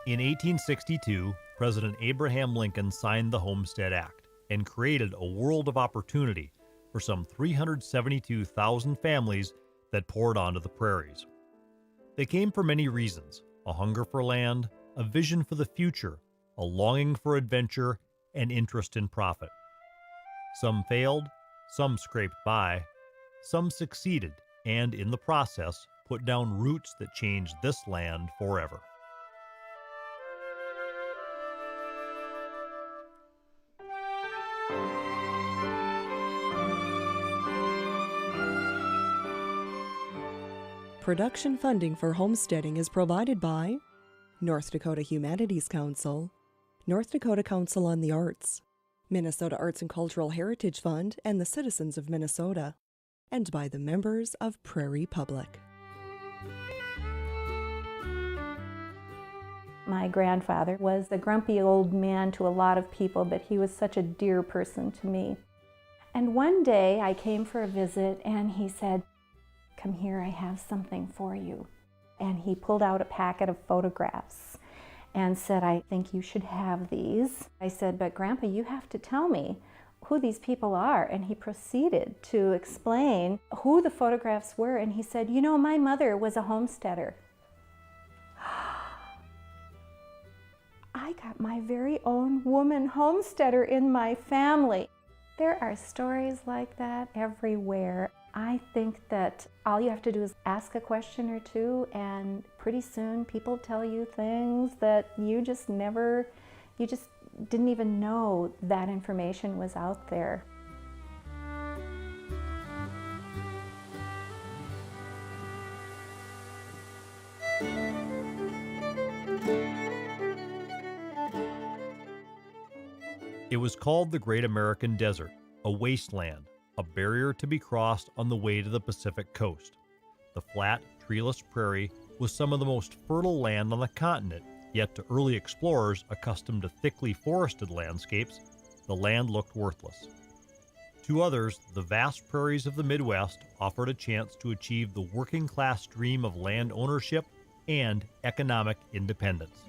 In 1862, President Abraham Lincoln signed the Homestead Act and created a world of opportunity for some 372,000 families that poured onto the prairies. They came for many reasons: a hunger for land, a vision for the future, a longing for adventure, and interest in profit. Some failed, some scraped by, some succeeded, and in the process put down roots that changed this land forever. Production funding for homesteading is provided by North Dakota Humanities Council, North Dakota Council on the Arts, Minnesota Arts and Cultural Heritage Fund, and the citizens of Minnesota, and by the members of Prairie Public. My grandfather was a grumpy old man to a lot of people, but he was such a dear person to me. And one day I came for a visit and he said, "Come here, I have something for you." And he pulled out a packet of photographs and said, "I think you should have these." I said, "But Grandpa, you have to tell me who these people are." And he proceeded to explain who the photographs were. And he said, "You know, my mother was a homesteader." I got my very own woman homesteader in my family. There are stories like that everywhere. I think that all you have to do is ask a question or two, and pretty soon people tell you things that you just didn't even know that information was out there. It was called the Great American Desert, a wasteland, a barrier to be crossed on the way to the Pacific coast. The flat, treeless prairie was some of the most fertile land on the continent, yet to early explorers accustomed to thickly forested landscapes, the land looked worthless. To others, the vast prairies of the Midwest offered a chance to achieve the working-class dream of land ownership and economic independence.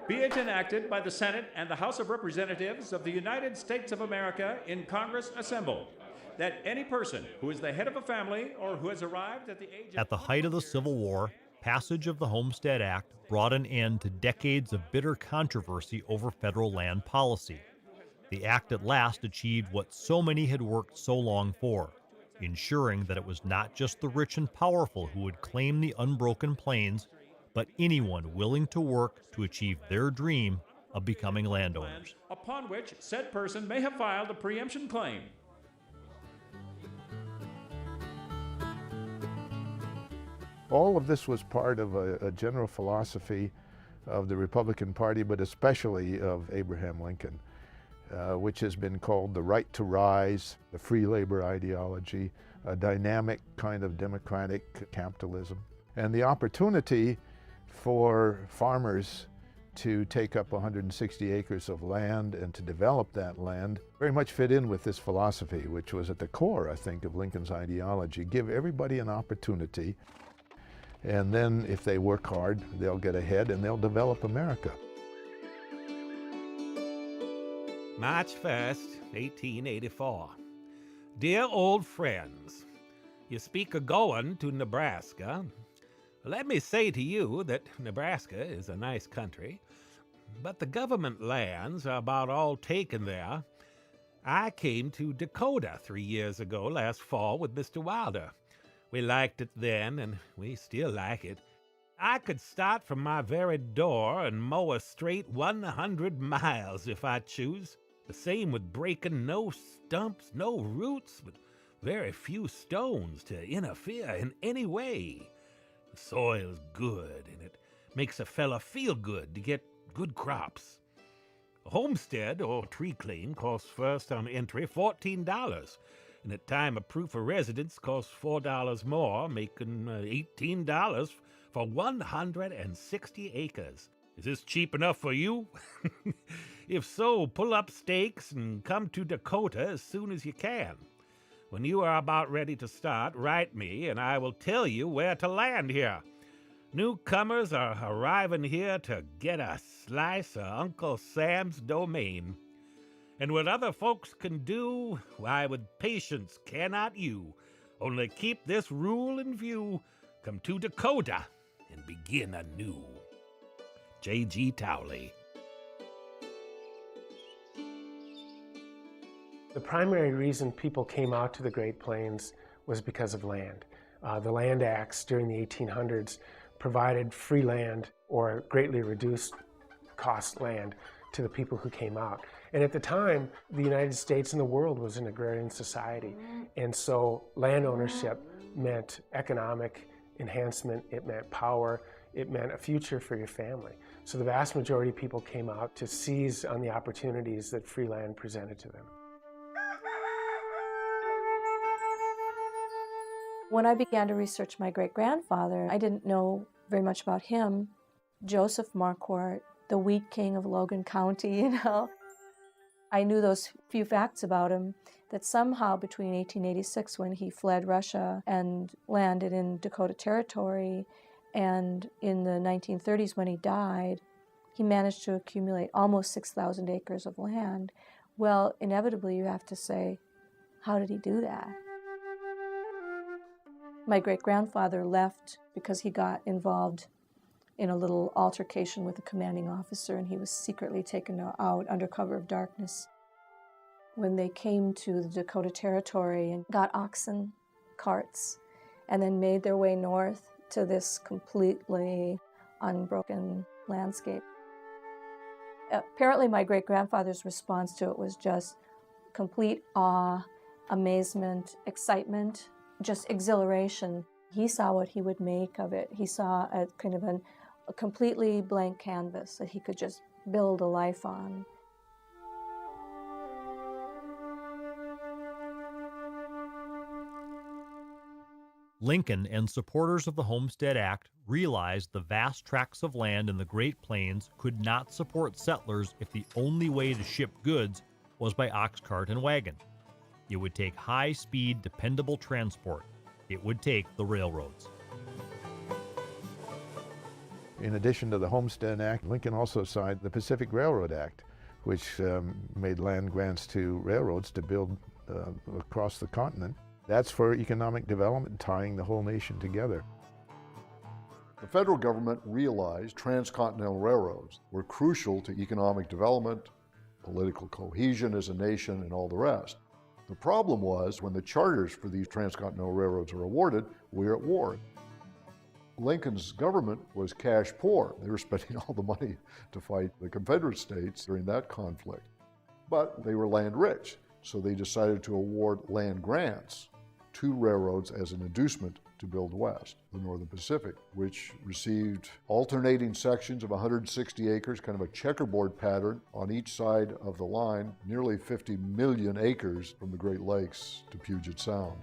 Be it enacted by the Senate and the House of Representatives of the United States of America in Congress assembled, that any person who is the head of a family or who has arrived at the age of... At the height of the Civil War, passage of the Homestead Act brought an end to decades of bitter controversy over federal land policy. The act at last achieved what so many had worked so long for, ensuring that it was not just the rich and powerful who would claim the unbroken plains, but anyone willing to work to achieve their dream of becoming landowners. Upon which said person may have filed a preemption claim. All of this was part of a general philosophy of the Republican Party, but especially of Abraham Lincoln, which has been called the right to rise, the free labor ideology, a dynamic kind of democratic capitalism, and the opportunity for farmers to take up 160 acres of land and to develop that land very much fit in with this philosophy, which was at the core, I think, of Lincoln's ideology. Give everybody an opportunity, and then if they work hard, they'll get ahead and they'll develop America. March 1st, 1884. Dear old friends, you speak of going to Nebraska. Let me say to you that Nebraska is a nice country, but the government lands are about all taken there. I came to Dakota 3 years ago last fall with Mr. Wilder. We liked it then, and we still like it. I could start from my very door and mow a straight 100 miles if I choose. The same with breaking no stumps, no roots, with very few stones to interfere in any way. The soil's good, and it makes a fella feel good to get good crops. A homestead or tree claim costs first on entry $14, and at time of proof of residence costs $4 more, making $18 for 160 acres. Is this cheap enough for you? If so, pull up stakes and come to Dakota as soon as you can. When you are about ready to start, write me, and I will tell you where to land here. Newcomers are arriving here to get a slice of Uncle Sam's domain. And what other folks can do, why with patience cannot you. Only keep this rule in view, come to Dakota and begin anew. J.G. Towley. The primary reason people came out to the Great Plains was because of land. The Land Acts during the 1800s provided free land or greatly reduced cost land to the people who came out. And at the time, the United States and the world was an agrarian society. And so land ownership meant economic enhancement, it meant power, it meant a future for your family. So the vast majority of people came out to seize on the opportunities that free land presented to them. When I began to research my great-grandfather, I didn't know very much about him. Joseph Marquardt, the wheat king of Logan County, I knew those few facts about him, that somehow between 1886, when he fled Russia and landed in Dakota Territory, and in the 1930s when he died, he managed to accumulate almost 6,000 acres of land. Well, inevitably you have to say, how did he do that? My great-grandfather left because he got involved in a little altercation with a commanding officer, and he was secretly taken out under cover of darkness. When they came to the Dakota Territory and got oxen carts and then made their way north to this completely unbroken landscape. Apparently my great-grandfather's response to it was just complete awe, amazement, excitement, just exhilaration. He saw what he would make of it. He saw a kind of a completely blank canvas that he could just build a life on. Lincoln and supporters of the Homestead Act realized the vast tracts of land in the Great Plains could not support settlers if the only way to ship goods was by ox cart and wagon. It would take high-speed, dependable transport. It would take the railroads. In addition to the Homestead Act, Lincoln also signed the Pacific Railroad Act, which made land grants to railroads to build across the continent. That's for economic development, tying the whole nation together. The federal government realized transcontinental railroads were crucial to economic development, political cohesion as a nation, and all the rest. The problem was, when the charters for these transcontinental railroads were awarded, we were at war. Lincoln's government was cash poor. They were spending all the money to fight the Confederate States during that conflict. But they were land rich, so they decided to award land grants to railroads as an inducement to build west, the Northern Pacific, which received alternating sections of 160 acres, kind of a checkerboard pattern on each side of the line, nearly 50 million acres from the Great Lakes to Puget Sound.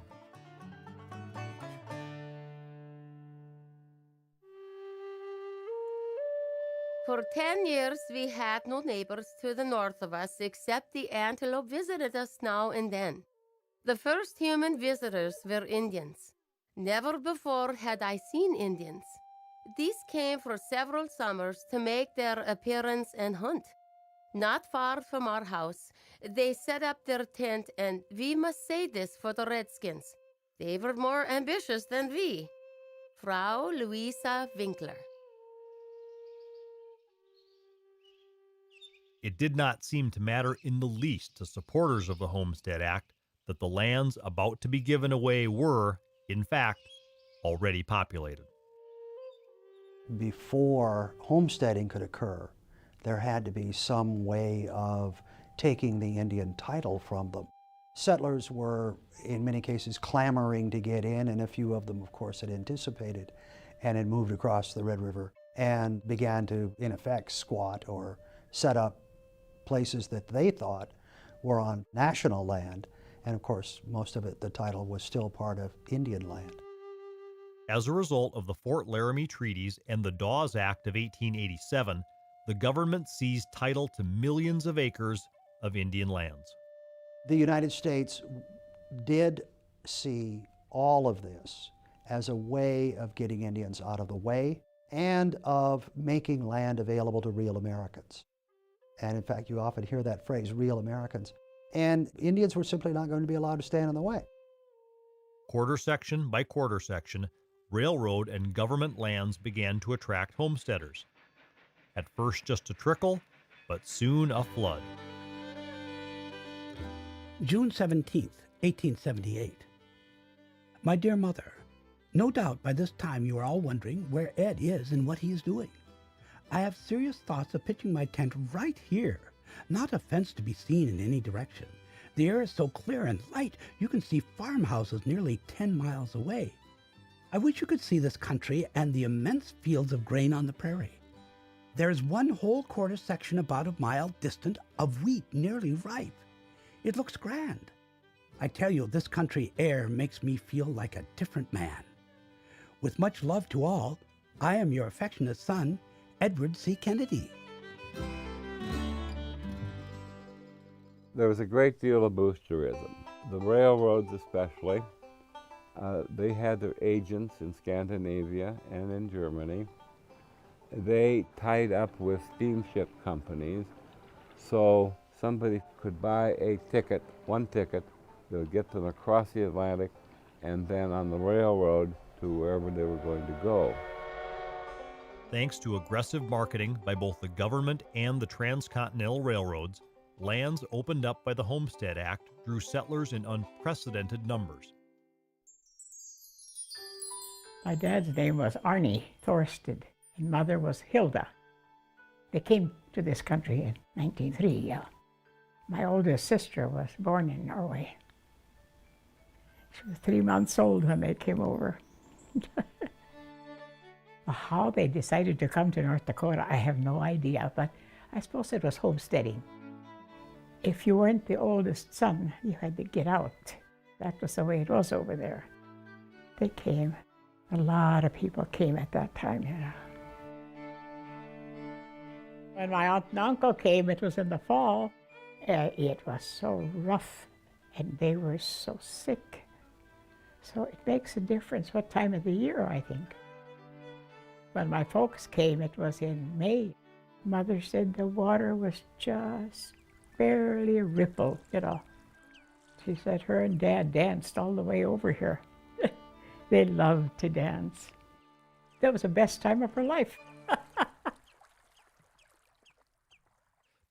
For 10 years, we had no neighbors to the north of us except the antelope visited us now and then. The first human visitors were Indians. Never before had I seen Indians. These came for several summers to make their appearance and hunt. Not far from our house, they set up their tent, and we must say this for the Redskins. They were more ambitious than we. Frau Louisa Winkler. It did not seem to matter in the least to supporters of the Homestead Act that the lands about to be given away were, in fact, already populated. Before homesteading could occur, there had to be some way of taking the Indian title from them. Settlers were, in many cases, clamoring to get in, and a few of them, of course, had anticipated and had moved across the Red River and began to, in effect, squat or set up places that they thought were on national land. And of course, most of it, the title was still part of Indian land. As a result of the Fort Laramie Treaties and the Dawes Act of 1887, the government seized title to millions of acres of Indian lands. The United States did see all of this as a way of getting Indians out of the way and of making land available to real Americans. And in fact, you often hear that phrase, real Americans. And Indians were simply not going to be allowed to stand in the way. Quarter section by quarter section, railroad and government lands began to attract homesteaders. At first just a trickle, but soon a flood. June 17th, 1878. My dear mother, no doubt by this time you are all wondering where Ed is and what he is doing. I have serious thoughts of pitching my tent right here, not a fence to be seen in any direction. The air is so clear and light you can see farmhouses nearly 10 miles away. I wish you could see this country and the immense fields of grain on the prairie. There is one whole quarter section about a mile distant of wheat nearly ripe. It looks grand. I tell you, this country air makes me feel like a different man. With much love to all, I am your affectionate son, Edward C. Kennedy. There was a great deal of boosterism. The railroads especially, they had their agents in Scandinavia and in Germany. They tied up with steamship companies, so somebody could buy a ticket, one ticket, that would get them across the Atlantic and then on the railroad to wherever they were going to go. Thanks to aggressive marketing by both the government and the transcontinental railroads, lands opened up by the Homestead Act drew settlers in unprecedented numbers. My dad's name was Arnie Thorsted, and mother was Hilda. They came to this country in 1903. My oldest sister was born in Norway. She was 3 months old when they came over. How they decided to come to North Dakota, I have no idea, but I suppose it was homesteading. If you weren't the oldest son, you had to get out. That was the way it was over there. They came. A lot of people came at that time, you know. When my aunt and uncle came, it was in the fall. It was so rough, and they were so sick. So it makes a difference what time of the year, I think. When my folks came, it was in May. Mother said the water was just barely a ripple, you know. She said her and Dad danced all the way over here. They loved to dance. That was the best time of her life.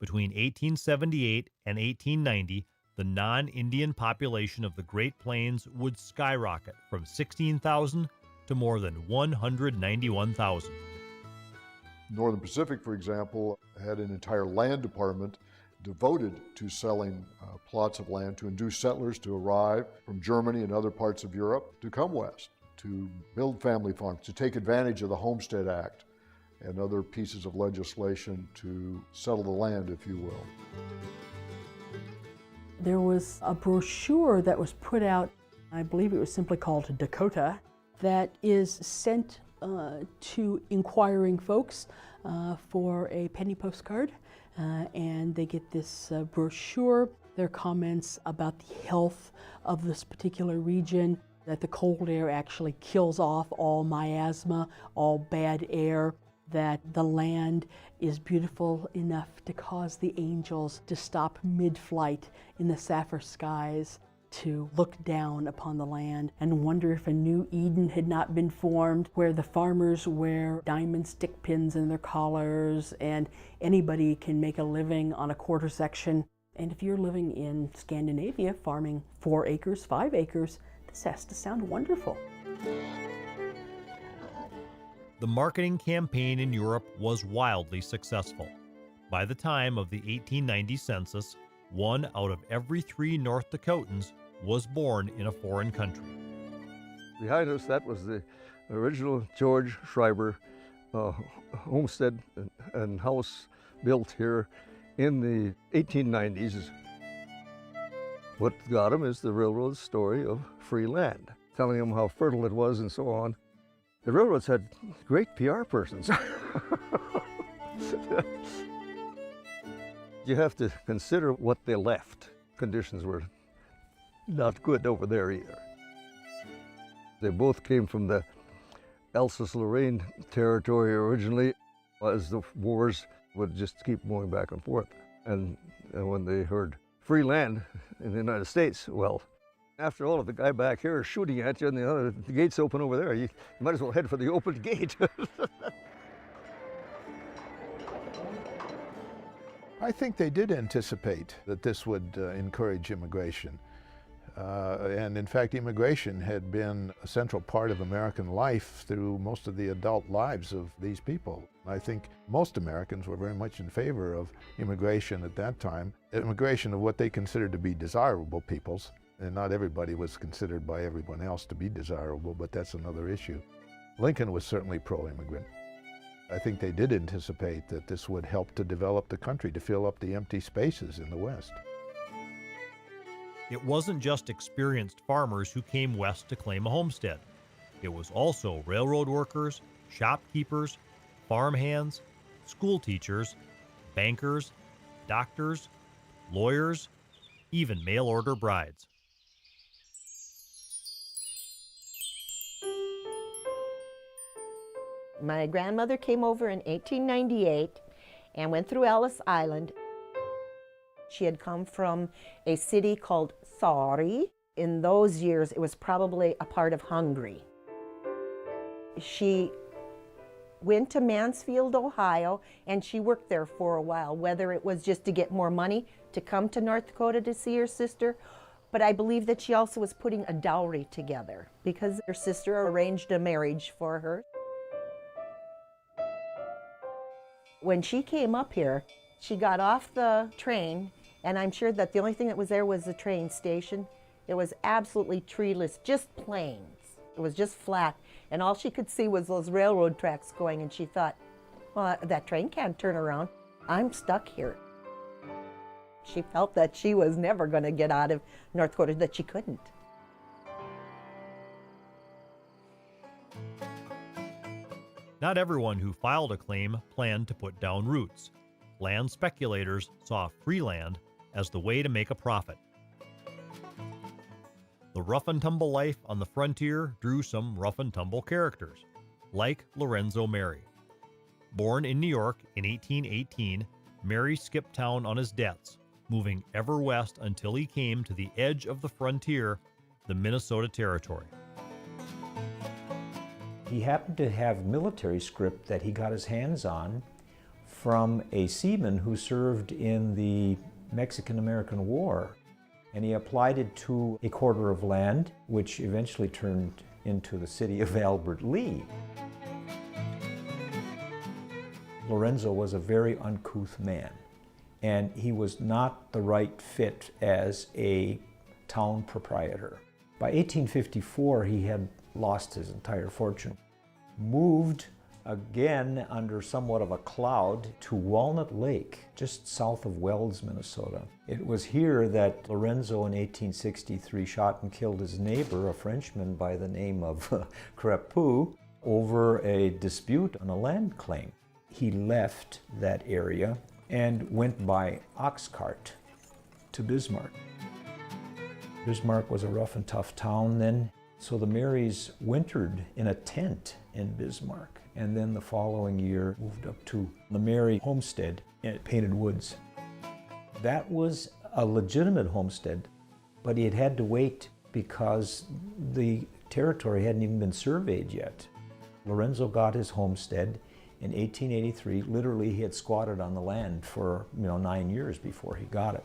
Between 1878 and 1890, the non-Indian population of the Great Plains would skyrocket from 16,000 to more than 191,000. Northern Pacific, for example, had an entire land department devoted to selling plots of land to induce settlers to arrive from Germany and other parts of Europe to come west, to build family farms, to take advantage of the Homestead Act and other pieces of legislation to settle the land, if you will. There was a brochure that was put out, I believe it was simply called Dakota, that is sent to inquiring folks for a penny postcard, and they get this brochure, their comments about the health of this particular region, that the cold air actually kills off all miasma, all bad air, that the land is beautiful enough to cause the angels to stop mid-flight in the sapphire skies, to look down upon the land and wonder if a new Eden had not been formed, where the farmers wear diamond stick pins in their collars and anybody can make a living on a quarter section. And if you're living in Scandinavia, farming 4 acres, 5 acres, this has to sound wonderful. The marketing campaign in Europe was wildly successful. By the time of the 1890 census, 1 out of every 3 North Dakotans was born in a foreign country. Behind us, that was the original George Schreiber homestead and house built here in the 1890s. What got him is the railroad's story of free land, telling him how fertile it was and so on. The railroads had great PR persons. You have to consider what they left. Conditions were not good over there either. They both came from the Alsace-Lorraine territory originally, as the wars would just keep going back and forth. And when they heard free land in the United States, well, after all, if the guy back here is shooting at you and the gate's open over there, you might as well head for the open gate. I think they did anticipate that this would encourage immigration. And in fact, immigration had been a central part of American life through most of the adult lives of these people. I think most Americans were very much in favor of immigration at that time, immigration of what they considered to be desirable peoples. And not everybody was considered by everyone else to be desirable, but that's another issue. Lincoln was certainly pro-immigrant. I think they did anticipate that this would help to develop the country, to fill up the empty spaces in the West. It wasn't just experienced farmers who came west to claim a homestead. It was also railroad workers, shopkeepers, farmhands, school teachers, bankers, doctors, lawyers, even mail-order brides. My grandmother came over in 1898 and went through Ellis Island. She had come from a city called Sauri. In those years, it was probably a part of Hungary. She went to Mansfield, Ohio, and she worked there for a while, whether it was just to get more money to come to North Dakota to see her sister, but I believe that she also was putting a dowry together because her sister arranged a marriage for her. When she came up here, she got off the train, and I'm sure that the only thing that was there was the train station. It was absolutely treeless, just plains. It was just flat, and all she could see was those railroad tracks going, and she thought, well, that train can't turn around. I'm stuck here. She felt that she was never going to get out of North Dakota, that she couldn't. Not everyone who filed a claim planned to put down roots. Land speculators saw free land as the way to make a profit. The rough-and-tumble life on the frontier drew some rough-and-tumble characters, like Lorenzo Merry. Born in New York in 1818, Merry skipped town on his debts, moving ever west until he came to the edge of the frontier, the Minnesota Territory. He happened to have military script that he got his hands on from a seaman who served in the Mexican-American War. And he applied it to a quarter of land, which eventually turned into the city of Albert Lea. Lorenzo was a very uncouth man, and he was not the right fit as a town proprietor. By 1854, he had lost his entire fortune, moved again under somewhat of a cloud to Walnut Lake, just south of Wells, Minnesota. It was here that Lorenzo in 1863 shot and killed his neighbor, a Frenchman by the name of Crepeau, over a dispute on a land claim. He left that area and went by ox cart to Bismarck. Bismarck was a rough and tough town then, so the Marys wintered in a tent in Bismarck, and then the following year moved up to the Mary homestead at Painted Woods. That was a legitimate homestead, but it had to wait because the territory hadn't even been surveyed yet. Lorenzo got his homestead in 1883. Literally, he had squatted on the land for 9 years before he got it.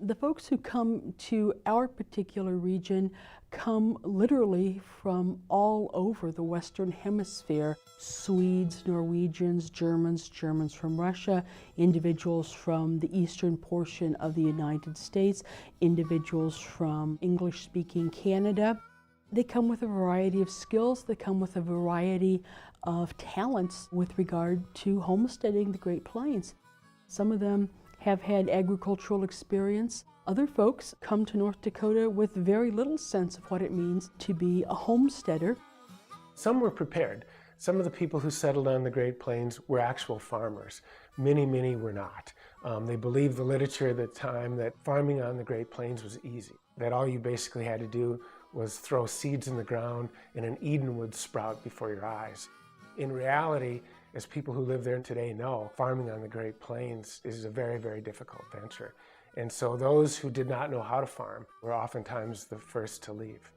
The folks who come to our particular region come literally from all over the Western Hemisphere. Swedes, Norwegians, Germans from Russia, individuals from the eastern portion of the United States, individuals from English-speaking Canada. They come with a variety of skills, they come with a variety of talents with regard to homesteading the Great Plains. Some of them have had agricultural experience. Other folks come to North Dakota with very little sense of what it means to be a homesteader. Some were prepared. Some of the people who settled on the Great Plains were actual farmers. Many were not. They believed the literature at the time that farming on the Great Plains was easy. that all you basically had to do was throw seeds in the ground and an Eden would sprout before your eyes. In reality, as people who live there today know, farming on the Great Plains is a very, very difficult venture. And so those who did not know how to farm were oftentimes the first to leave.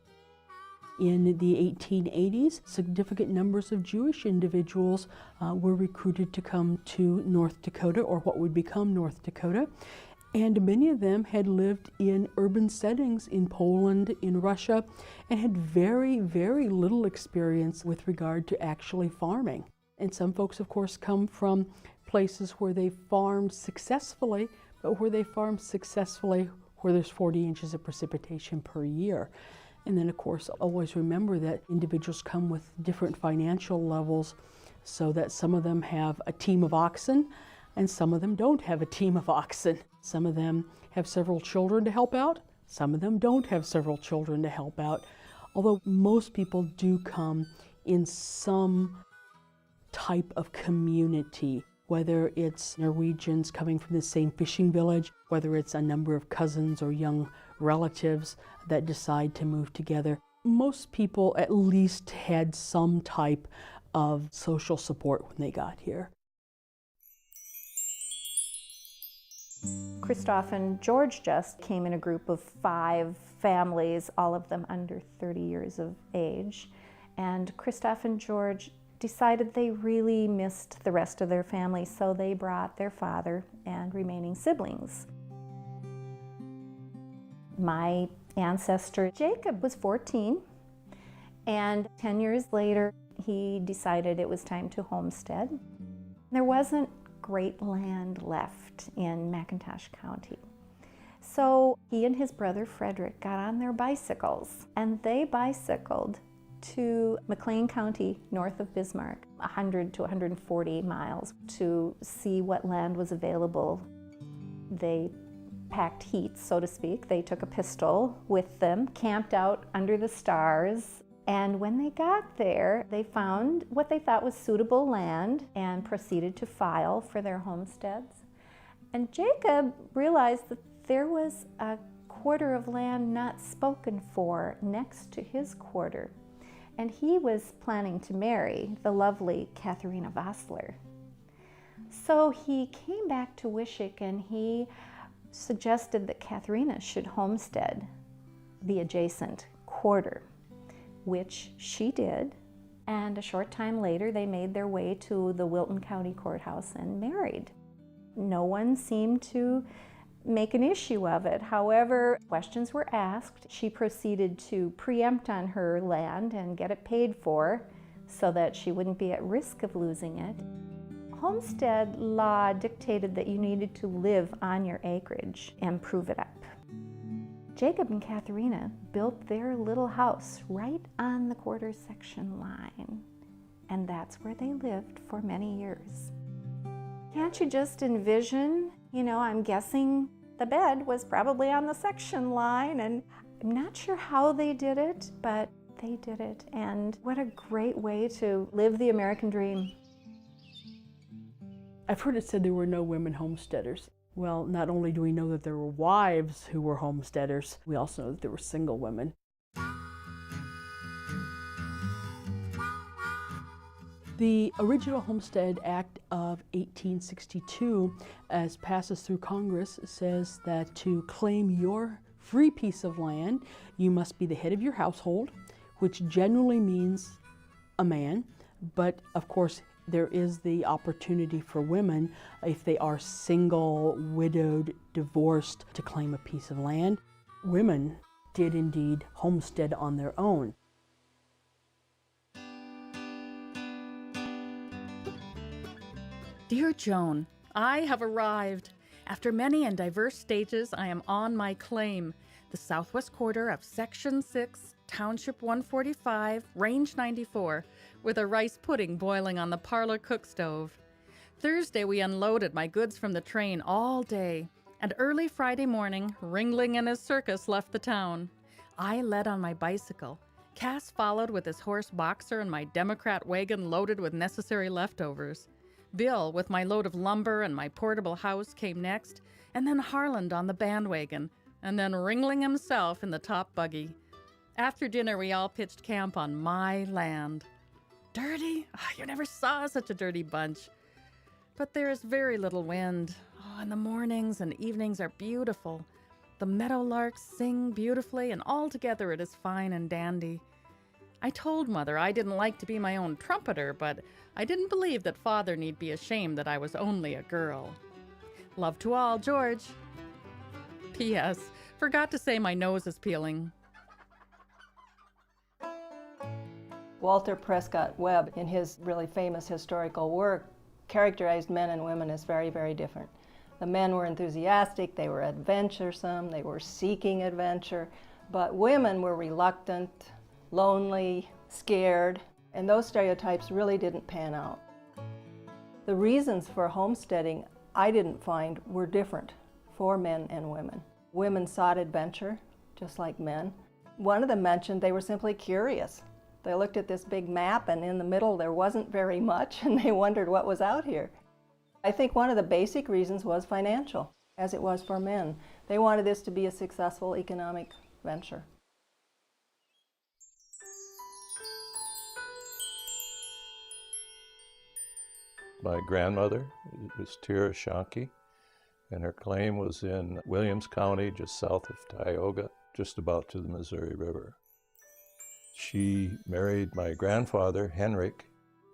In the 1880s, significant numbers of Jewish individuals were recruited to come to North Dakota, or what would become North Dakota. And many of them had lived in urban settings in Poland, in Russia, and had very, very little experience with regard to actually farming. And some folks, of course, come from places where they farmed successfully, but where they farmed successfully where there's 40 inches of precipitation per year. And then, of course, always remember that individuals come with different financial levels, so that some of them have a team of oxen and some of them don't have a team of oxen. Some of them have several children to help out. Some of them don't have several children to help out. Although most people do come in some type of community, whether it's Norwegians coming from the same fishing village, whether it's a number of cousins or young relatives that decide to move together. Most people at least had some type of social support when they got here. Christoph and George just came in a group of 5 families, all of them under 30 years of age. And Christoph and George decided they really missed the rest of their family, so they brought their father and remaining siblings. My ancestor, Jacob, was 14, and 10 years later, he decided it was time to homestead. There wasn't great land left in McIntosh County. So he and his brother Frederick got on their bicycles, and they bicycled to McLean County, north of Bismarck, 100 to 140 miles, to see what land was available. They packed heat, so to speak. They took a pistol with them, camped out under the stars, and when they got there, they found what they thought was suitable land and proceeded to file for their homesteads. And Jacob realized that there was a quarter of land not spoken for next to his quarter. And he was planning to marry the lovely Katharina Vossler. So he came back to Wishick and he suggested that Katharina should homestead the adjacent quarter, which she did. And a short time later, they made their way to the Wilton County Courthouse and married. No one seemed to make an issue of it. However, questions were asked. She proceeded to preempt on her land and get it paid for so that she wouldn't be at risk of losing it. Homestead law dictated that you needed to live on your acreage and prove it up. Jacob and Katharina built their little house right on the quarter section line, and that's where they lived for many years. Can't you just envision, I'm guessing the bed was probably on the section line, and I'm not sure how they did it, but they did it. And what a great way to live the American dream. I've heard it said there were no women homesteaders. Well, not only do we know that there were wives who were homesteaders, we also know that there were single women. The original Homestead Act of 1862, as passes through Congress, says that to claim your free piece of land, you must be the head of your household, which generally means a man, but of course there is the opportunity for women, if they are single, widowed, divorced, to claim a piece of land. Women did indeed homestead on their own. Dear Joan, I have arrived. After many and diverse stages, I am on my claim, the southwest quarter of Section 6, Township 145, Range 94, with a rice pudding boiling on the parlor cook stove. Thursday, we unloaded my goods from the train all day, and early Friday morning, Ringling and his circus left the town. I led on my bicycle. Cass followed with his horse Boxer and my Democrat wagon loaded with necessary leftovers. Bill, with my load of lumber and my portable house, came next, and then Harland on the bandwagon, and then Ringling himself in the top buggy. After dinner, we all pitched camp on my land. Dirty? Oh, you never saw such a dirty bunch. But there is very little wind. Oh, and the mornings and evenings are beautiful. The meadowlarks sing beautifully, and altogether it is fine and dandy. I told Mother I didn't like to be my own trumpeter, but I didn't believe that Father need be ashamed that I was only a girl. Love to all, George. P.S. Forgot to say my nose is peeling. Walter Prescott Webb, in his really famous historical work, characterized men and women as very, very different. The men were enthusiastic, they were adventuresome, they were seeking adventure, but women were reluctant, lonely, scared, and those stereotypes really didn't pan out. The reasons for homesteading, I didn't find, were different for men and women. Women sought adventure, just like men. One of them mentioned they were simply curious. They looked at this big map, and in the middle there wasn't very much, and they wondered what was out here. I think one of the basic reasons was financial, as it was for men. They wanted this to be a successful economic venture. My grandmother was Tira Shanke, and her claim was in Williams County, just south of Tioga, just about to the Missouri River. She married my grandfather, Henrik.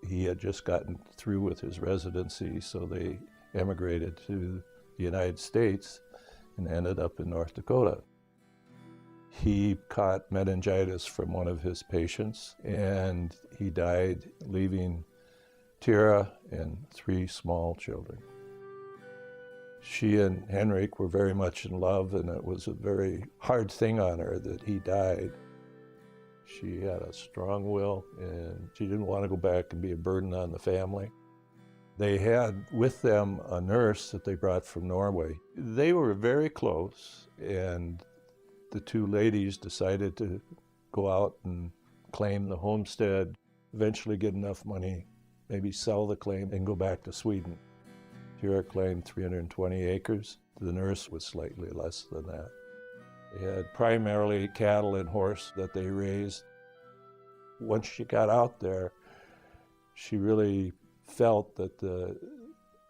He had just gotten through with his residency, so they emigrated to the United States and ended up in North Dakota. He caught meningitis from one of his patients, and he died, leaving Tira and 3 small children. She and Henrik were very much in love, and it was a very hard thing on her that he died. She had a strong will, and she didn't want to go back and be a burden on the family. They had with them a nurse that they brought from Norway. They were very close, and the 2 ladies decided to go out and claim the homestead, eventually get enough money, maybe sell the claim and go back to Sweden. Tira claimed 320 acres. The nurse was slightly less than that. They had primarily cattle and horse that they raised. Once she got out there, she really felt that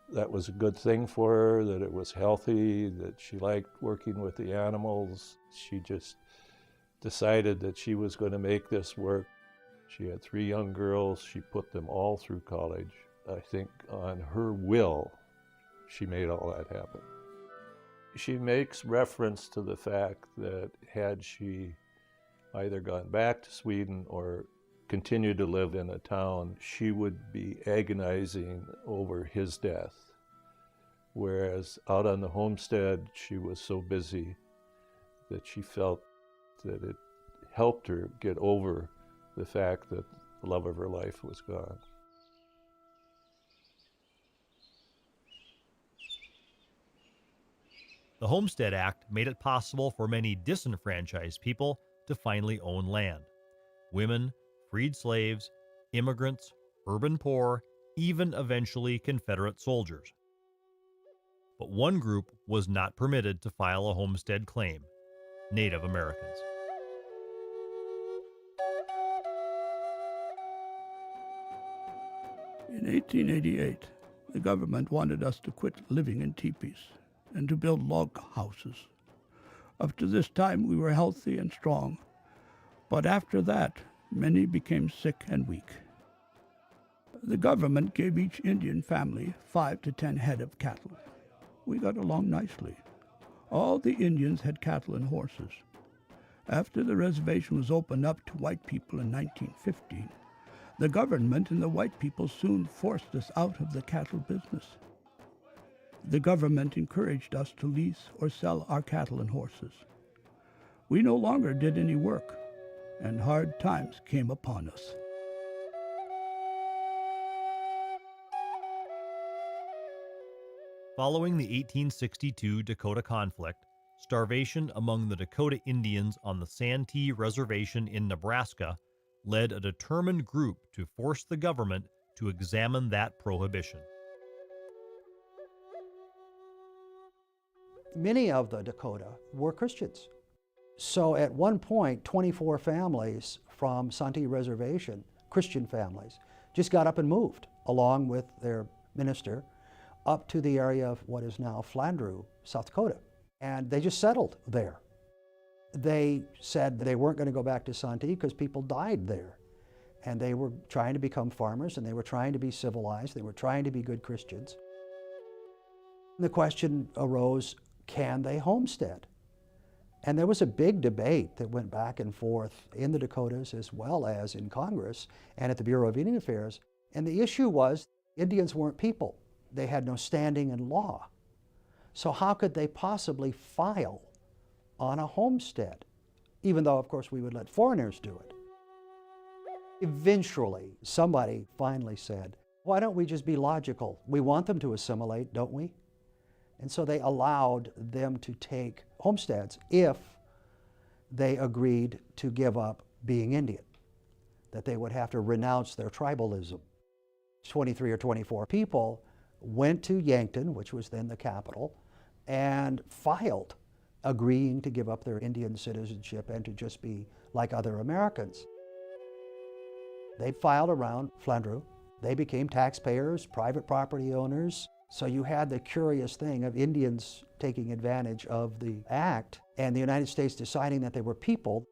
that was a good thing for her, that it was healthy, that she liked working with the animals. She just decided that she was going to make this work. She had 3 young girls. She put them all through college. I think on her will, she made all that happen. She makes reference to the fact that had she either gone back to Sweden or continued to live in a town, she would be agonizing over his death. Whereas out on the homestead, she was so busy that she felt that it helped her get over the fact that the love of her life was gone. The Homestead Act made it possible for many disenfranchised people to finally own land. Women, freed slaves, immigrants, urban poor, even eventually Confederate soldiers. But one group was not permitted to file a homestead claim: Native Americans. In 1888, the government wanted us to quit living in teepees and to build log houses. Up to this time, we were healthy and strong, but after that, many became sick and weak. The government gave each Indian family 5 to 10 head of cattle. We got along nicely. All the Indians had cattle and horses. After the reservation was opened up to white people in 1915, the government and the white people soon forced us out of the cattle business. The government encouraged us to lease or sell our cattle and horses. We no longer did any work, and hard times came upon us. Following the 1862 Dakota conflict, starvation among the Dakota Indians on the Santee Reservation in Nebraska led a determined group to force the government to examine that prohibition. Many of the Dakota were Christians. So at one point, 24 families from Santee Reservation, Christian families, just got up and moved along with their minister up to the area of what is now Flandreau, South Dakota. And they just settled there. They said they weren't going to go back to Santee because people died there. And they were trying to become farmers, and they were trying to be civilized. They were trying to be good Christians. And the question arose, can they homestead? And there was a big debate that went back and forth in the Dakotas as well as in Congress and at the Bureau of Indian Affairs. And the issue was Indians weren't people. They had no standing in law. So how could they possibly file on a homestead? Even though, of course, we would let foreigners do it. Eventually, somebody finally said, why don't we just be logical? We want them to assimilate, don't we? And so they allowed them to take homesteads if they agreed to give up being Indian, that they would have to renounce their tribalism. 23 or 24 people went to Yankton, which was then the capital, and filed agreeing to give up their Indian citizenship and to just be like other Americans. They filed around Flandreau. They became taxpayers, private property owners. So you had the curious thing of Indians taking advantage of the act and the United States deciding that they were people.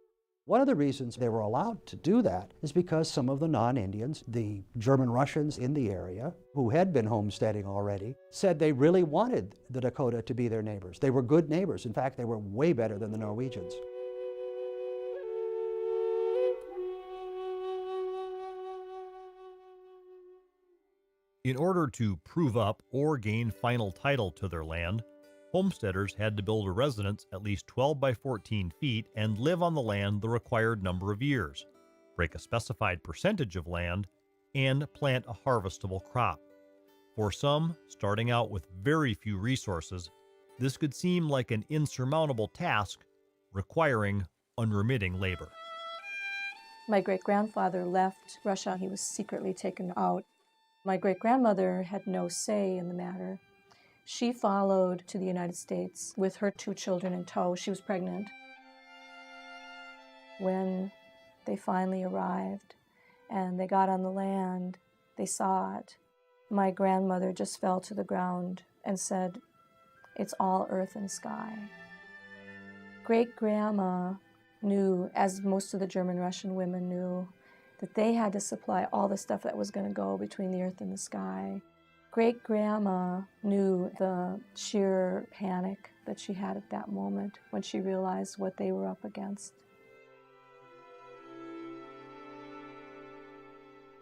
One of the reasons they were allowed to do that is because some of the non-Indians, the German Russians in the area, who had been homesteading already, said they really wanted the Dakota to be their neighbors. They were good neighbors. In fact, they were way better than the Norwegians. In order to prove up or gain final title to their land, homesteaders had to build a residence at least 12 by 14 feet and live on the land the required number of years, break a specified percentage of land, and plant a harvestable crop. For some, starting out with very few resources, this could seem like an insurmountable task requiring unremitting labor. My great-grandfather left Russia. He was secretly taken out. My great-grandmother had no say in the matter. She followed to the United States with her 2 children in tow. She was pregnant. When they finally arrived and they got on the land, they saw it. My grandmother just fell to the ground and said, "It's all earth and sky." Great-grandma knew, as most of the German-Russian women knew, that they had to supply all the stuff that was going to go between the earth and the sky. Great-grandma knew the sheer panic that she had at that moment when she realized what they were up against.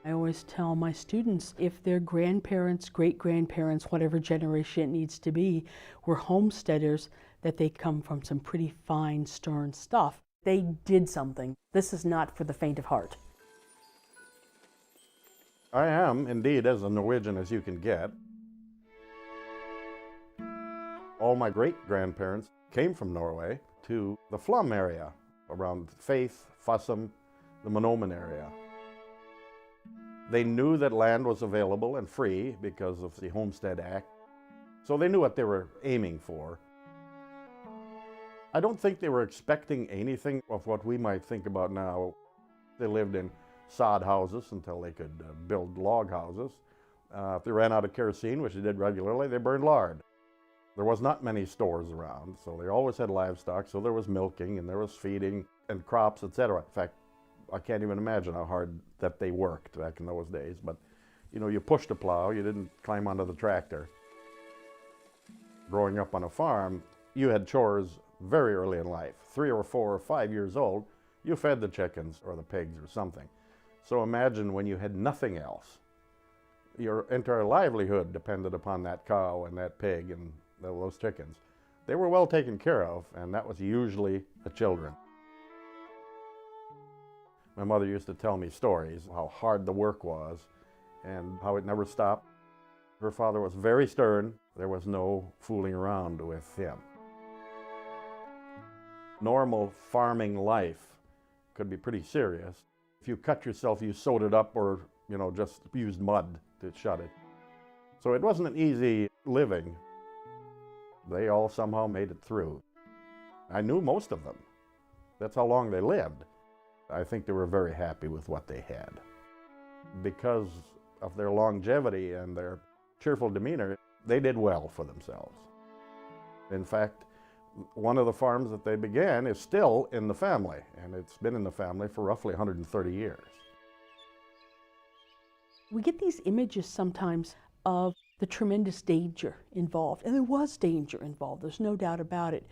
I always tell my students, if their grandparents, great-grandparents, whatever generation it needs to be, were homesteaders, that they come from some pretty fine, stern stuff. They did something. This is not for the faint of heart. I am indeed as a Norwegian as you can get. All my great-grandparents came from Norway to the Flum area, around Faith, Fossum, the Monoman area. They knew that land was available and free because of the Homestead Act, so they knew what they were aiming for. I don't think they were expecting anything of what we might think about now. They lived in sod houses until they could build log houses. If they ran out of kerosene, which they did regularly, they burned lard. There was not many stores around, so they always had livestock, so there was milking and there was feeding and crops, etc. In fact, I can't even imagine how hard that they worked back in those days, but you know, you pushed a plow, you didn't climb onto the tractor. Growing up on a farm, you had chores very early in life. 3 or 4 or 5 years old, you fed the chickens or the pigs or something. So imagine when you had nothing else. Your entire livelihood depended upon that cow and that pig and those chickens. They were well taken care of, and that was usually the children. My mother used to tell me stories, how hard the work was and how it never stopped. Her father was very stern. There was no fooling around with him. Normal farming life could be pretty serious. If you cut yourself, you sewed it up or, just used mud to shut it. So it wasn't an easy living. They all somehow made it through. I knew most of them. That's how long they lived. I think they were very happy with what they had. Because of their longevity and their cheerful demeanor, they did well for themselves. In fact, one of the farms that they began is still in the family, and it's been in the family for roughly 130 years. We get these images sometimes of the tremendous danger involved, and there was danger involved, there's no doubt about it.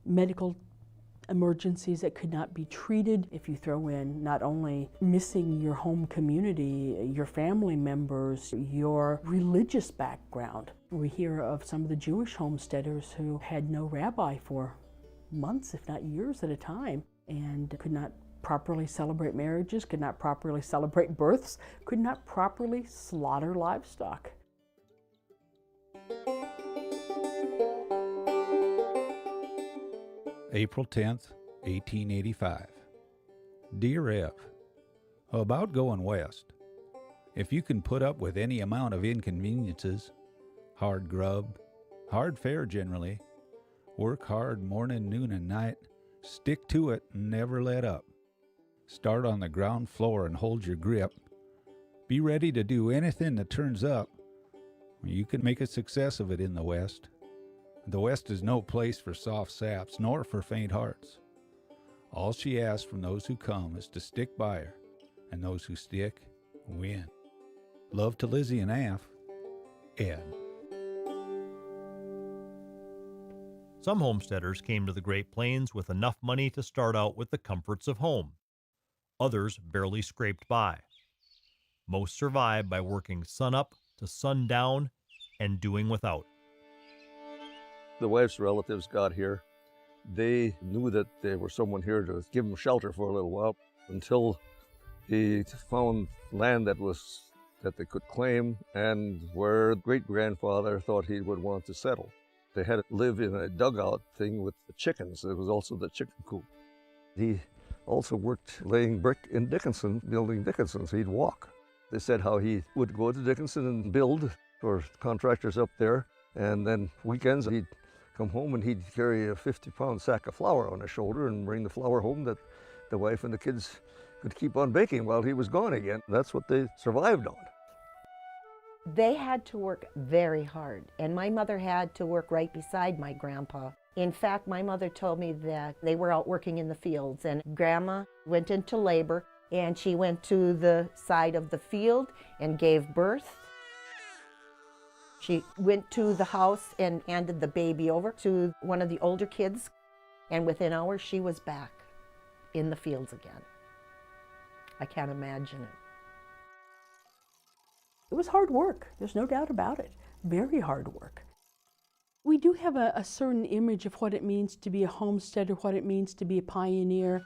Medical emergencies that could not be treated. If you throw in not only missing your home community, your family members, your religious background. We hear of some of the Jewish homesteaders who had no rabbi for months, if not years at a time, and could not properly celebrate marriages, could not properly celebrate births, could not properly slaughter livestock. April 10th, 1885. Dear Ev, about going west. If you can put up with any amount of inconveniences, hard grub, hard fare generally, work hard morning, noon, and night, stick to it and never let up. Start on the ground floor and hold your grip. Be ready to do anything that turns up. You can make a success of it in the West. The West is no place for soft saps, nor for faint hearts. All she asks from those who come is to stick by her, and those who stick win. Love to Lizzie and Af, Ed. Some homesteaders came to the Great Plains with enough money to start out with the comforts of home. Others barely scraped by. Most survived by working sunup to sundown and doing without. The wife's relatives got here. They knew that there was someone here to give them shelter for a little while until he found land that they could claim and where great-grandfather thought he would want to settle. They had to live in a dugout thing with the chickens. There was also the chicken coop. He also worked laying brick in Dickinson, building Dickinson's. He'd walk. They said how he would go to Dickinson and build for contractors up there, and then weekends he'd come home and he'd carry a 50-pound sack of flour on his shoulder and bring the flour home that the wife and the kids could keep on baking while he was gone again. That's what they survived on. They had to work very hard, and my mother had to work right beside my grandpa. In fact, my mother told me that they were out working in the fields, and Grandma went into labor, and she went to the side of the field and gave birth. She went to the house and handed the baby over to one of the older kids, and within hours she was back in the fields again. I can't imagine it. It was hard work, there's no doubt about it. Very hard work. We do have a certain image of what it means to be a homesteader, what it means to be a pioneer.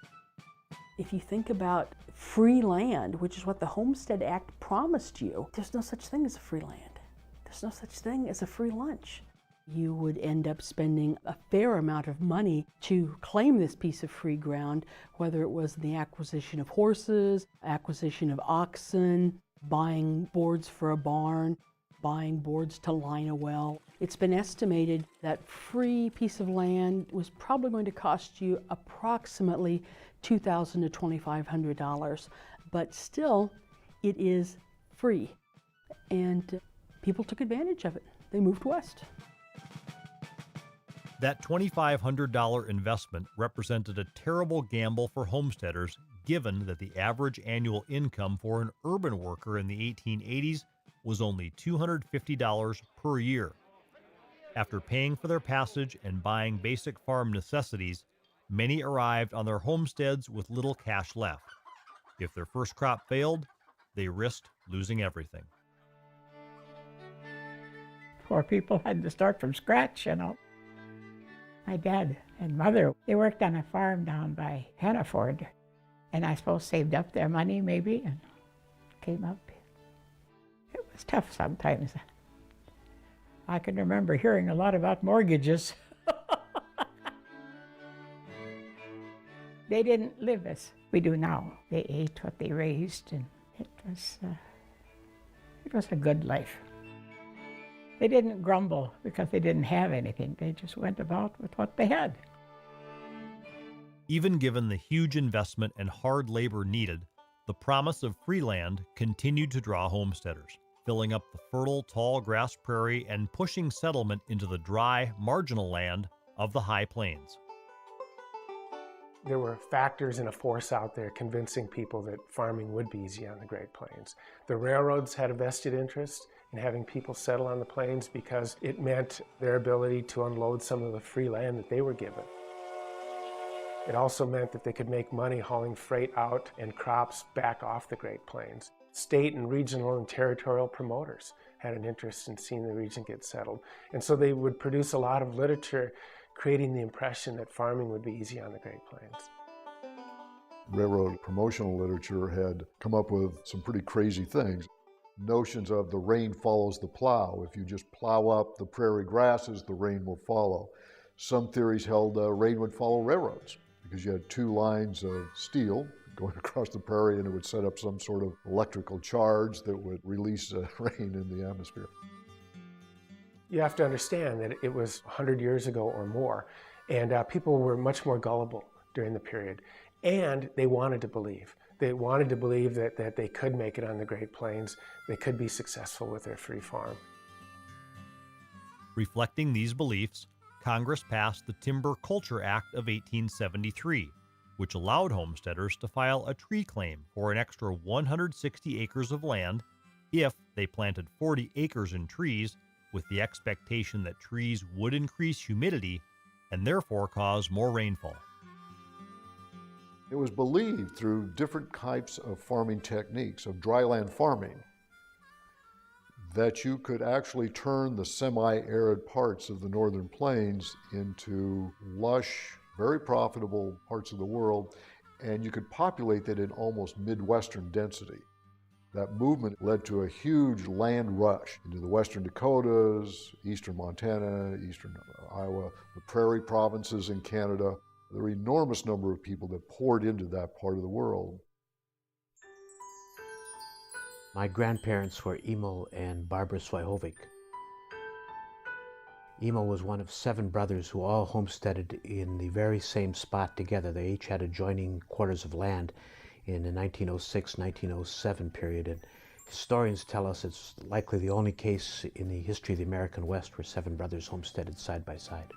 If you think about free land, which is what the Homestead Act promised you, there's no such thing as a free land. There's no such thing as a free lunch. You would end up spending a fair amount of money to claim this piece of free ground, whether it was the acquisition of horses, acquisition of oxen, buying boards for a barn, buying boards to line a well. It's been estimated that free piece of land was probably going to cost you approximately $2,000 to $2,500, but still it is free. And people took advantage of it. They moved west. That $2,500 investment represented a terrible gamble for homesteaders, given that the average annual income for an urban worker in the 1880s was only $250 per year. After paying for their passage and buying basic farm necessities, many arrived on their homesteads with little cash left. If their first crop failed, they risked losing everything. Poor people had to start from scratch, you know. My dad and mother, they worked on a farm down by Hannaford, and I suppose saved up their money maybe and came up. It was tough sometimes. I can remember hearing a lot about mortgages. They didn't live as we do now. They ate what they raised, and it was a good life. They didn't grumble because they didn't have anything. They just went about with what they had. Even given the huge investment and hard labor needed, the promise of free land continued to draw homesteaders, filling up the fertile tall grass prairie and pushing settlement into the dry, marginal land of the high plains. There were factors and a force out there convincing people that farming would be easy on the Great Plains. The railroads had a vested interest in having people settle on the plains because it meant their ability to unload some of the free land that they were given. It also meant that they could make money hauling freight out and crops back off the Great Plains. State and regional and territorial promoters had an interest in seeing the region get settled. And so they would produce a lot of literature creating the impression that farming would be easy on the Great Plains. Railroad promotional literature had come up with some pretty crazy things. Notions of the rain follows the plow. If you just plow up the prairie grasses, the rain will follow. Some theories held rain would follow railroads because you had two lines of steel going across the prairie and it would set up some sort of electrical charge that would release rain in the atmosphere. You have to understand that it was 100 years ago or more, and people were much more gullible during the period. And they wanted to believe. They wanted to believe that they could make it on the Great Plains, they could be successful with their free farm. Reflecting these beliefs, Congress passed the Timber Culture Act of 1873, which allowed homesteaders to file a tree claim for an extra 160 acres of land if they planted 40 acres in trees, with the expectation that trees would increase humidity and therefore cause more rainfall. It was believed through different types of farming techniques, of dryland farming, that you could actually turn the semi-arid parts of the northern plains into lush, very profitable parts of the world, and you could populate that in almost Midwestern density. That movement led to a huge land rush into the western Dakotas, eastern Montana, eastern Iowa, the prairie provinces in Canada. There were an enormous number of people that poured into that part of the world. My grandparents were Emil and Barbara Swyhovic. Emil was one of 7 brothers who all homesteaded in the very same spot together. They each had adjoining quarters of land in the 1906-1907 period, and historians tell us it's likely the only case in the history of the American West where 7 brothers homesteaded side by side.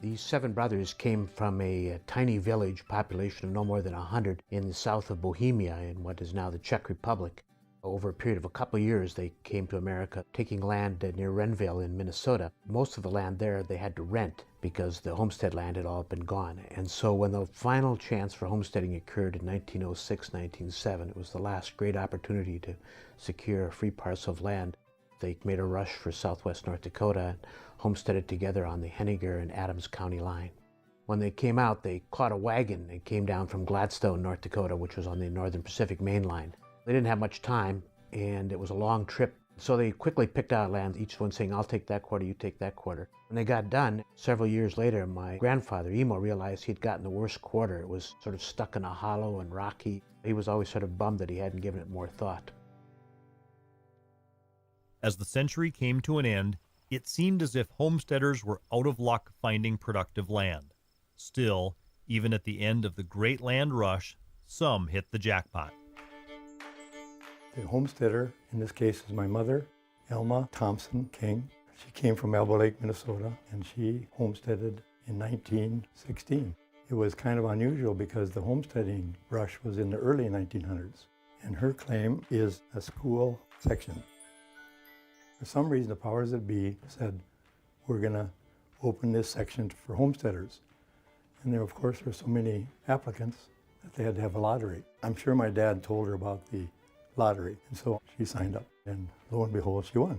These 7 brothers came from a tiny village, population of no more than 100, in the south of Bohemia in what is now the Czech Republic. Over a period of a couple of years, they came to America, taking land near Renville in Minnesota. Most of the land there they had to rent because the homestead land had all been gone. And so when the final chance for homesteading occurred in 1906-1907, it was the last great opportunity to secure a free parcel of land. They made a rush for southwest North Dakota and homesteaded together on the Henniger and Adams County line. When they came out, they caught a wagon and came down from Gladstone, North Dakota, which was on the Northern Pacific Main Line. They didn't have much time, and it was a long trip, so they quickly picked out land, each one saying, I'll take that quarter, you take that quarter. When they got done, several years later, my grandfather, Emo, realized he'd gotten the worst quarter. It was sort of stuck in a hollow and rocky. He was always sort of bummed that he hadn't given it more thought. As the century came to an end, it seemed as if homesteaders were out of luck finding productive land. Still, even at the end of the Great Land Rush, some hit the jackpot. The homesteader, in this case, is my mother, Elma Thompson King. She came from Elbow Lake, Minnesota, and she homesteaded in 1916. It was kind of unusual because the homesteading rush was in the early 1900s, and her claim is a school section. For some reason, the powers that be said, we're going to open this section for homesteaders. And there, of course, were so many applicants that they had to have a lottery. I'm sure my dad told her about the lottery, and so she signed up, and lo and behold, she won.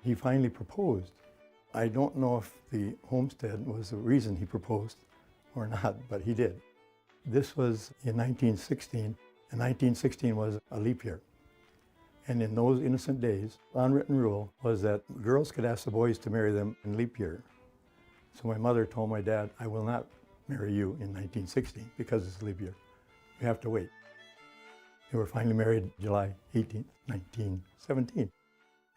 He finally proposed. I don't know if the homestead was the reason he proposed or not, but he did. This was in 1916, and 1916 was a leap year. And in those innocent days, unwritten rule was that girls could ask the boys to marry them in leap year. So my mother told my dad, I will not marry you in 1916 because it's leap year. We have to wait. They were finally married July 18th, 1917.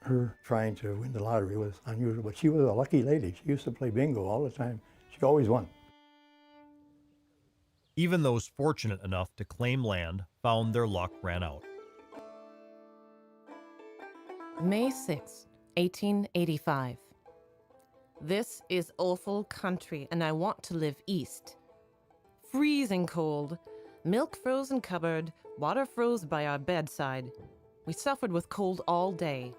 Her trying to win the lottery was unusual, but she was a lucky lady. She used to play bingo all the time. She always won. Even those fortunate enough to claim land found their luck ran out. May 6, 1885. This is awful country, and I want to live east. Freezing cold. Milk frozen cupboard, water froze by our bedside. We suffered with cold all day.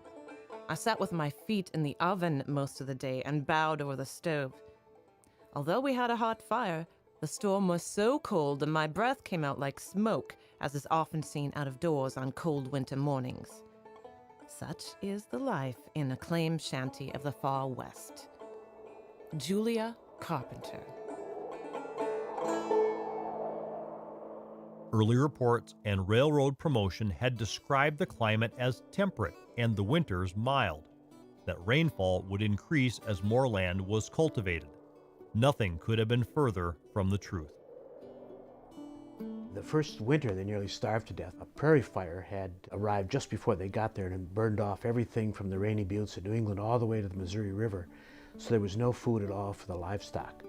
I sat with my feet in the oven most of the day and bowed over the stove. Although we had a hot fire, the storm was so cold that my breath came out like smoke, as is often seen out of doors on cold winter mornings. Such is the life in a claim shanty of the far west. Julia Carpenter. Early reports and railroad promotion had described the climate as temperate and the winters mild, that rainfall would increase as more land was cultivated. Nothing could have been further from the truth. The first winter, they nearly starved to death. A prairie fire had arrived just before they got there and burned off everything from the Rainy Buttes in New England all the way to the Missouri River. So there was no food at all for the livestock.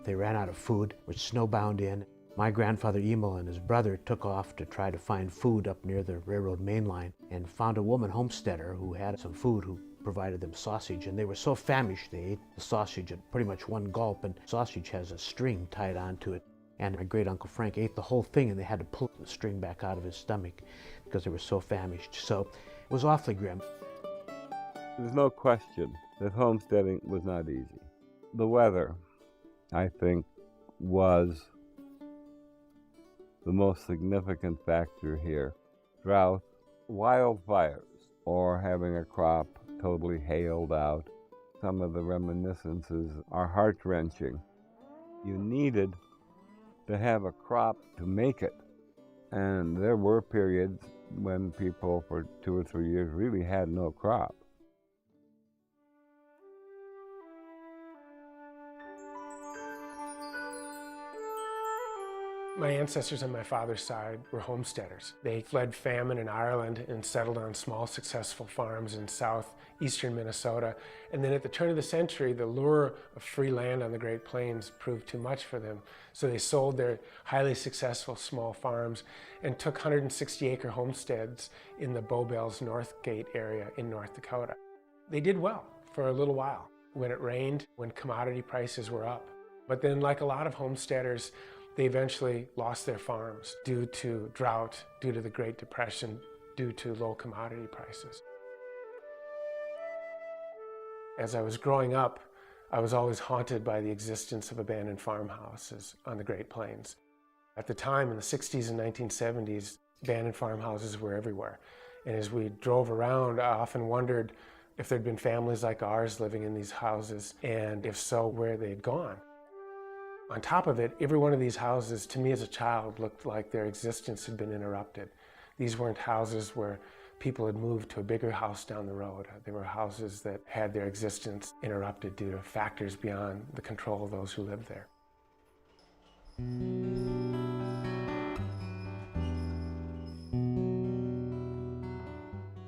They ran out of food, were snowbound in. My grandfather Emil and his brother took off to try to find food up near the railroad main line and found a woman homesteader who had some food, who provided them sausage. And they were so famished they ate the sausage at pretty much one gulp, and sausage has a string tied onto it. And my great uncle Frank ate the whole thing, and they had to pull the string back out of his stomach because they were so famished. So it was awfully grim. There's no question that homesteading was not easy. The weather, I think, was the most significant factor here. Drought, wildfires, or having a crop totally hailed out. Some of the reminiscences are heart-wrenching. You needed to have a crop to make it. And there were periods when people for 2 or 3 years really had no crop. My ancestors on my father's side were homesteaders. They fled famine in Ireland and settled on small, successful farms in southeastern Minnesota. And then at the turn of the century, the lure of free land on the Great Plains proved too much for them. So they sold their highly successful small farms and took 160-acre homesteads in the Bowbells Northgate area in North Dakota. They did well for a little while when it rained, when commodity prices were up. But then, like a lot of homesteaders, they eventually lost their farms due to drought, due to the Great Depression, due to low commodity prices. As I was growing up, I was always haunted by the existence of abandoned farmhouses on the Great Plains. At the time, in the 60s and 1970s, abandoned farmhouses were everywhere. And as we drove around, I often wondered if there'd been families like ours living in these houses, and if so, where they'd gone. On top of it, every one of these houses, to me as a child, looked like their existence had been interrupted. These weren't houses where people had moved to a bigger house down the road. They were houses that had their existence interrupted due to factors beyond the control of those who lived there.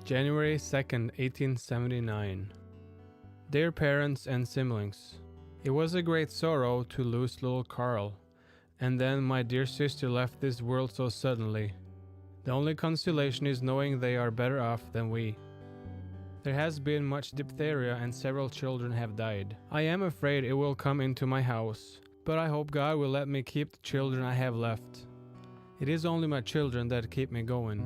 January 2nd, 1879. Dear parents and siblings, it was a great sorrow to lose little Carl, and then my dear sister left this world so suddenly. The only consolation is knowing they are better off than we. There has been much diphtheria and several children have died. I am afraid it will come into my house, but I hope God will let me keep the children I have left. It is only my children that keep me going.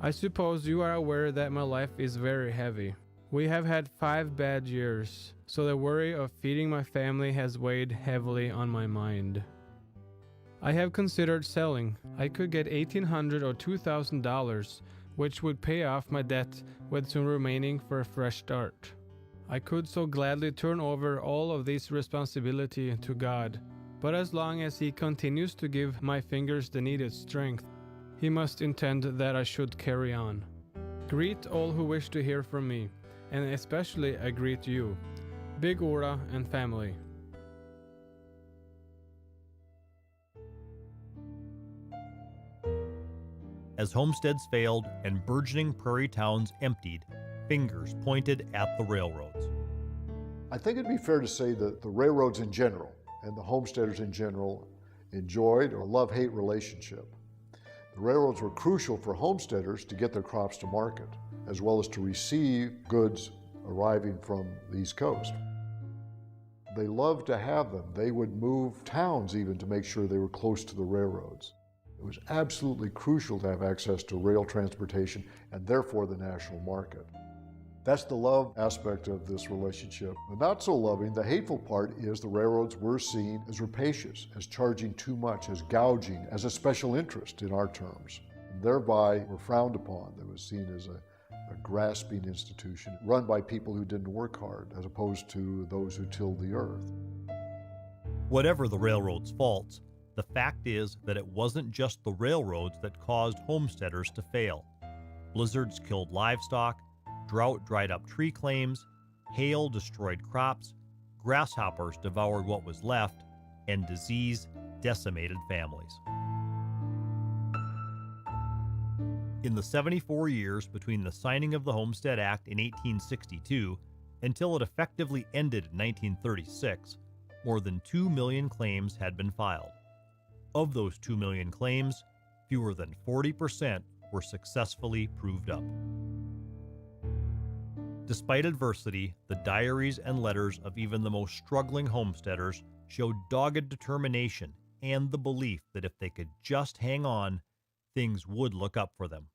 I suppose you are aware that my life is very heavy. We have had 5 bad years, so the worry of feeding my family has weighed heavily on my mind. I have considered selling. I could get $1,800 or $2,000, which would pay off my debt with some remaining for a fresh start. I could so gladly turn over all of this responsibility to God, but as long as He continues to give my fingers the needed strength, He must intend that I should carry on. Greet all who wish to hear from me, and especially I greet you, Big Ola and family. As homesteads failed and burgeoning prairie towns emptied, fingers pointed at the railroads. I think it'd be fair to say that the railroads in general and the homesteaders in general enjoyed a love-hate relationship. The railroads were crucial for homesteaders to get their crops to market, as well as to receive goods arriving from the East Coast. They loved to have them. They would move towns even to make sure they were close to the railroads. It was absolutely crucial to have access to rail transportation and therefore the national market. That's the love aspect of this relationship. The not so loving, the hateful part is the railroads were seen as rapacious, as charging too much, as gouging, as a special interest in our terms. And thereby were frowned upon. They was seen as a grasping institution run by people who didn't work hard as opposed to those who tilled the earth. Whatever the railroad's faults, the fact is that it wasn't just the railroads that caused homesteaders to fail. Blizzards killed livestock, drought dried up tree claims, hail destroyed crops, grasshoppers devoured what was left, and disease decimated families. In the 74 years between the signing of the Homestead Act in 1862 until it effectively ended in 1936, more than 2 million claims had been filed. Of those 2 million claims, fewer than 40% were successfully proved up. Despite adversity, the diaries and letters of even the most struggling homesteaders showed dogged determination and the belief that if they could just hang on, things would look up for them.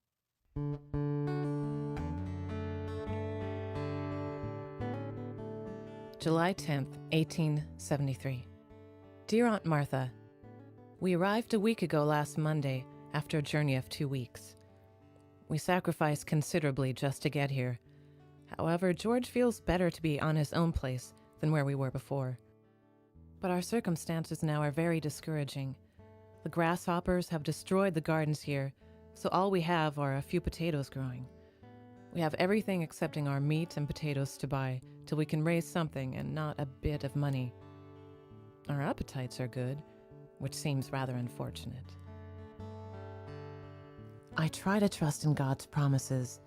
July 10th, 1873. Dear Aunt Martha, we arrived a week ago last Monday after a journey of 2 weeks. We sacrificed considerably just to get here. However, George feels better to be on his own place than where we were before. But our circumstances now are very discouraging. The grasshoppers have destroyed the gardens here, so all we have are a few potatoes growing. We have everything excepting our meat and potatoes to buy till we can raise something and not a bit of money. Our appetites are good, which seems rather unfortunate. I try to trust in God's promises,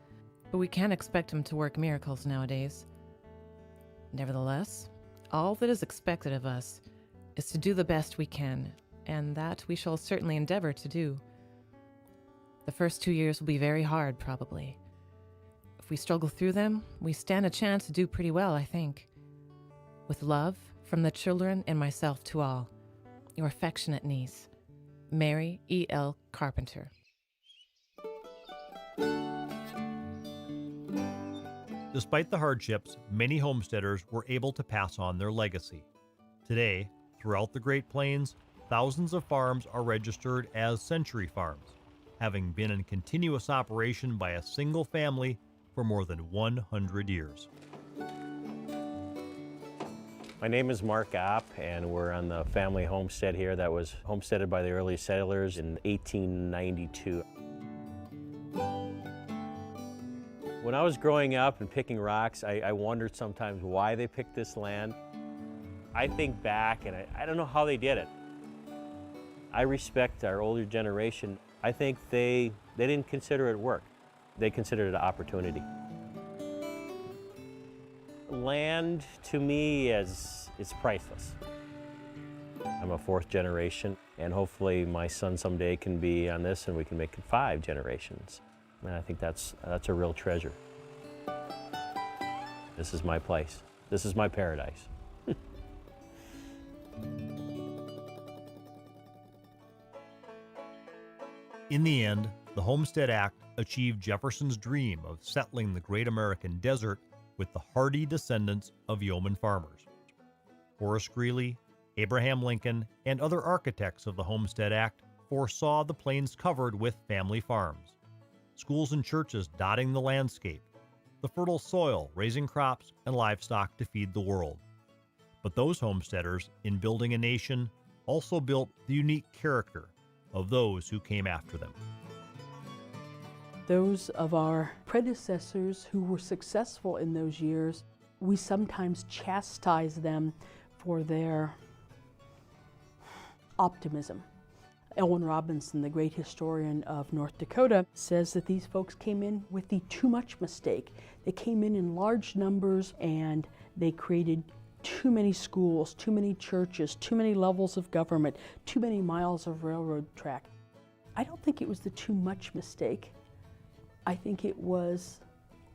but we can't expect him to work miracles nowadays. Nevertheless, all that is expected of us is to do the best we can, and that we shall certainly endeavor to do. The first 2 years will be very hard, probably. If we struggle through them, we stand a chance to do pretty well, I think. With love from the children and myself to all, your affectionate niece, Mary E. L. Carpenter. Despite the hardships, many homesteaders were able to pass on their legacy. Today, throughout the Great Plains, thousands of farms are registered as century farms, having been in continuous operation by a single family for more than 100 years. My name is Mark Opp, and we're on the family homestead here that was homesteaded by the early settlers in 1892. When I was growing up and picking rocks, I wondered sometimes why they picked this land. I think back, and I don't know how they did it. I respect our older generation. I think they didn't consider it work. They considered it an opportunity. Land, to me, is priceless. I'm a 4th generation, and hopefully my son someday can be on this and we can make it 5 generations. And I think that's a real treasure. This is my place. This is my paradise. In the end, the Homestead Act achieved Jefferson's dream of settling the great American desert with the hardy descendants of yeoman farmers. Horace Greeley, Abraham Lincoln, and other architects of the Homestead Act foresaw the plains covered with family farms, schools and churches dotting the landscape, the fertile soil raising crops and livestock to feed the world. But those homesteaders, in building a nation, also built the unique character of those who came after them. Those of our predecessors who were successful in those years, we sometimes chastise them for their optimism. Elwyn Robinson, the great historian of North Dakota, says that these folks came in with the too much mistake. They came in large numbers and they created too many schools, too many churches, too many levels of government, too many miles of railroad track. I don't think it was the too much mistake. I think it was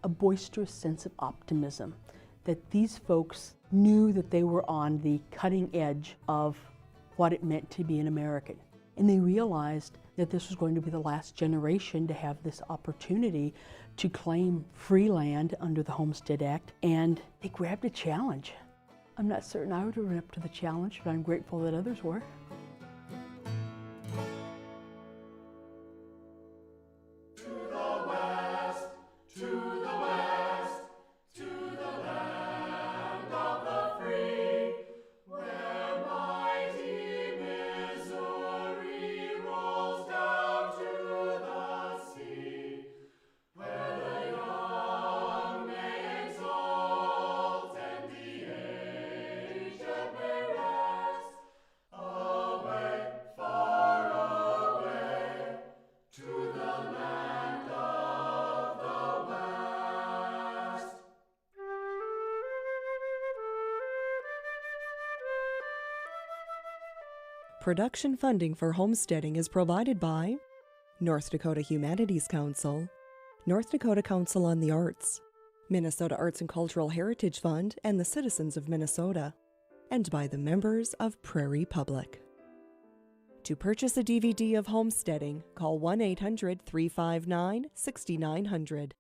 a boisterous sense of optimism, that these folks knew that they were on the cutting edge of what it meant to be an American. And they realized that this was going to be the last generation to have this opportunity to claim free land under the Homestead Act, and they grabbed a challenge. I'm not certain I would have run up to the challenge, but I'm grateful that others were. Production funding for homesteading is provided by North Dakota Humanities Council, North Dakota Council on the Arts, Minnesota Arts and Cultural Heritage Fund, and the citizens of Minnesota, and by the members of Prairie Public. To purchase a DVD of homesteading, call 1-800-359-6900.